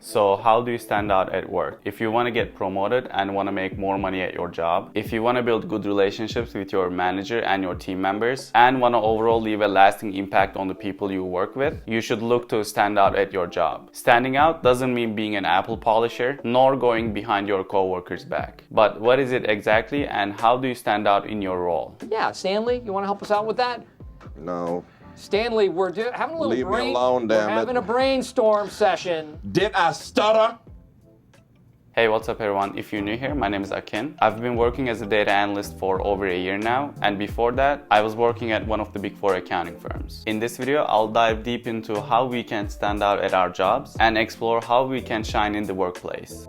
So how do you stand out at work? If you want to get promoted and want to make more money at your job, if you want to build good relationships with your manager and your team members, and want to overall leave a lasting impact on the people you work with, you should look to stand out at your job. Standing out doesn't mean being an apple polisher, nor going behind your coworker's back. But what is it exactly, and how do you stand out in your role? Yeah, Stanley, you want to help us out with that? No. Stanley, we're having a little Leave me alone, we're damn it. having a brainstorm session. Did I stutter? Hey, what's up everyone? If you're new here, my name is Akin. I've been working as a data analyst for over a year now, and before that, I was working at one of the big four accounting firms. In this video, I'll dive deep into how we can stand out at our jobs and explore how we can shine in the workplace.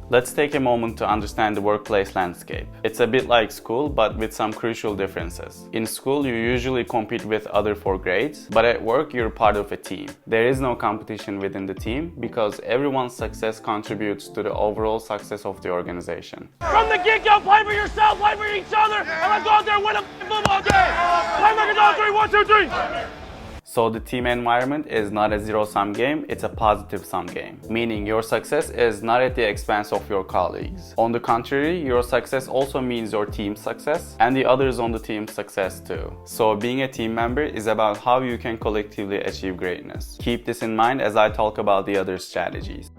Let's take a moment to understand the workplace landscape. It's a bit like school, but with some crucial differences. In school, you usually compete with others for grades, but at work, you're part of a team. There is no competition within the team because everyone's success contributes to the overall success of the organization. From the get-go, play for yourself, play for each other, and let's go out there and win a football game. Play like a dog, 3, 1, 2, 3. So the team environment is not a zero-sum game, it's a positive-sum game. Meaning your success is not at the expense of your colleagues. On the contrary, your success also means your team's success and the others on the team's success too. So being a team member is about how you can collectively achieve greatness. Keep this in mind as I talk about the other strategies.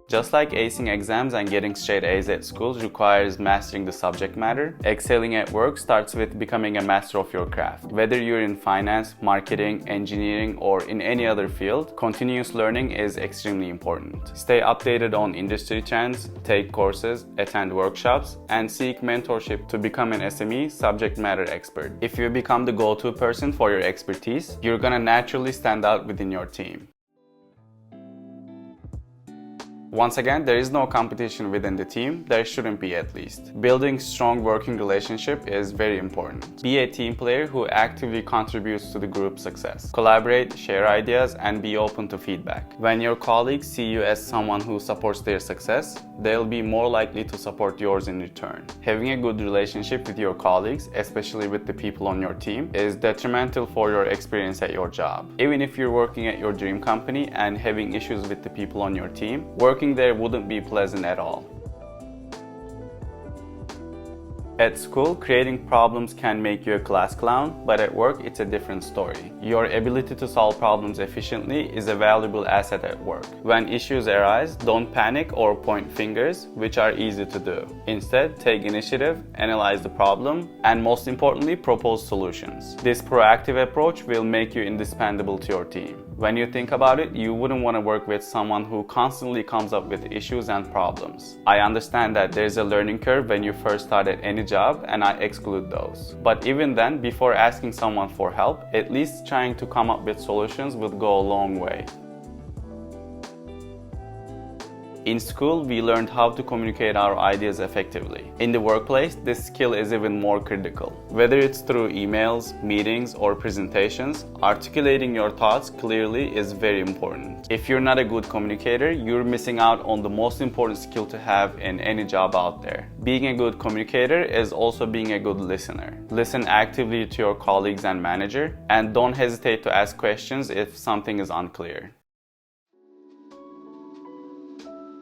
Just like acing exams and getting straight A's at school requires mastering the subject matter, excelling at work starts with becoming a master of your craft. Whether you're in finance, marketing, engineering, or in any other field, continuous learning is extremely important. Stay updated on industry trends, take courses, attend workshops, and seek mentorship to become an SME subject matter expert. If you become the go-to person for your expertise, you're gonna naturally stand out within your team. Once again, there is no competition within the team, there shouldn't be at least. Building strong working relationship is very important. Be a team player who actively contributes to the group's success. Collaborate, share ideas, and be open to feedback. When your colleagues see you as someone who supports their success, they'll be more likely to support yours in return. Having a good relationship with your colleagues, especially with the people on your team, is detrimental for your experience at your job. Even if you're working at your dream company and having issues with the people on your team, working there wouldn't be pleasant at all. At school, creating problems can make you a class clown, but at work, it's a different story. Your ability to solve problems efficiently is a valuable asset at work. When issues arise, don't panic or point fingers, which are easy to do. Instead, take initiative, analyze the problem, and most importantly, propose solutions. This proactive approach will make you indispensable to your team. When you think about it, you wouldn't want to work with someone who constantly comes up with issues and problems. I understand that there's a learning curve when you first start at any job, and I exclude those. But even then, before asking someone for help, at least trying to come up with solutions would go a long way. In school, we learned how to communicate our ideas effectively. In the workplace, this skill is even more critical. Whether it's through emails, meetings, or presentations, articulating your thoughts clearly is very important. If you're not a good communicator, you're missing out on the most important skill to have in any job out there. Being a good communicator is also being a good listener. Listen actively to your colleagues and manager, and don't hesitate to ask questions if something is unclear.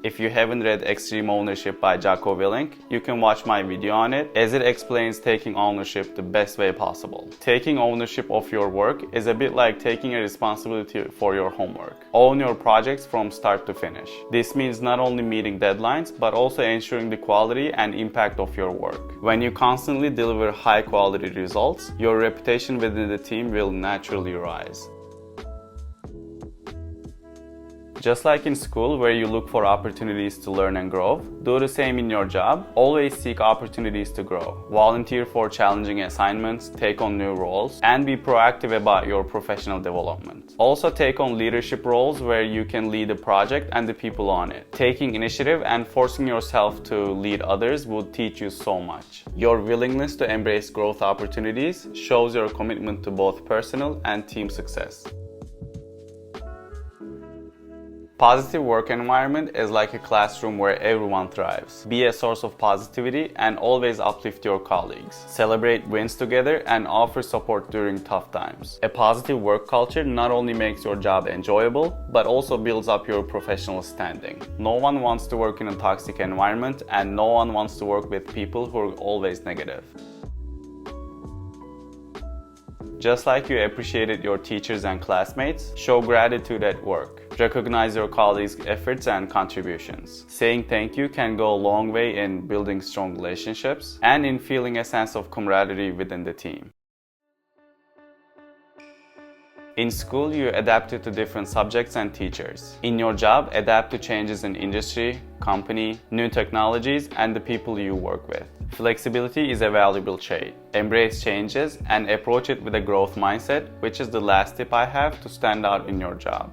If you haven't read Extreme Ownership by Jocko Willink, you can watch my video on it, as it explains taking ownership the best way possible. Taking ownership of your work is a bit like taking a responsibility for your homework. Own your projects from start to finish. This means not only meeting deadlines, but also ensuring the quality and impact of your work. When you constantly deliver high quality results, your reputation within the team will naturally rise. Just like in school, where you look for opportunities to learn and grow, do the same in your job. Always seek opportunities to grow. Volunteer for challenging assignments, take on new roles, and be proactive about your professional development. Also take on leadership roles where you can lead a project and the people on it. Taking initiative and forcing yourself to lead others would teach you so much. Your willingness to embrace growth opportunities shows your commitment to both personal and team success. Positive work environment is like a classroom where everyone thrives. Be a source of positivity and always uplift your colleagues. Celebrate wins together and offer support during tough times. A positive work culture not only makes your job enjoyable, but also builds up your professional standing. No one wants to work in a toxic environment, and no one wants to work with people who are always negative. Just like you appreciated your teachers and classmates, show gratitude at work. Recognize your colleagues' efforts and contributions. Saying thank you can go a long way in building strong relationships and in feeling a sense of camaraderie within the team. In school, you adapted to different subjects and teachers. In your job, adapt to changes in industry, company, new technologies, and the people you work with. Flexibility is a valuable trait. Embrace changes and approach it with a growth mindset, which is the last tip I have to stand out in your job.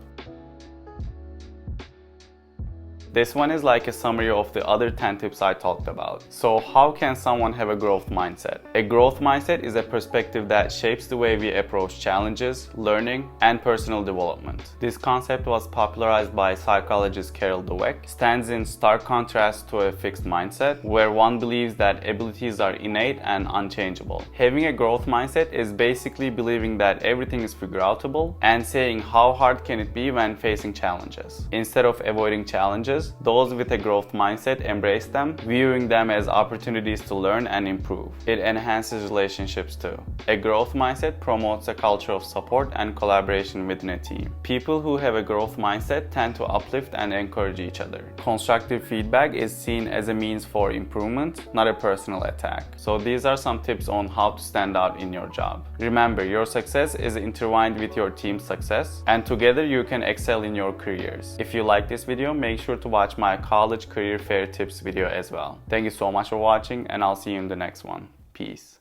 This one is like a summary of the other 10 tips I talked about. So how can someone have a growth mindset? A growth mindset is a perspective that shapes the way we approach challenges, learning, and personal development. This concept was popularized by psychologist Carol Dweck, stands in stark contrast to a fixed mindset, where one believes that abilities are innate and unchangeable. Having a growth mindset is basically believing that everything is figure-outable and saying how hard can it be when facing challenges. Instead of avoiding challenges, those with a growth mindset embrace them, viewing them as opportunities to learn and improve. It enhances relationships too. A growth mindset promotes a culture of support and collaboration within a team. People who have a growth mindset tend to uplift and encourage each other. Constructive feedback is seen as a means for improvement, not a personal attack. So these are some tips on how to stand out in your job. Remember, your success is intertwined with your team's success, and together you can excel in your careers. If you like this video, make sure to watch my college career fair tips video as well. Thank you so much for watching, and I'll see you in the next one. Peace.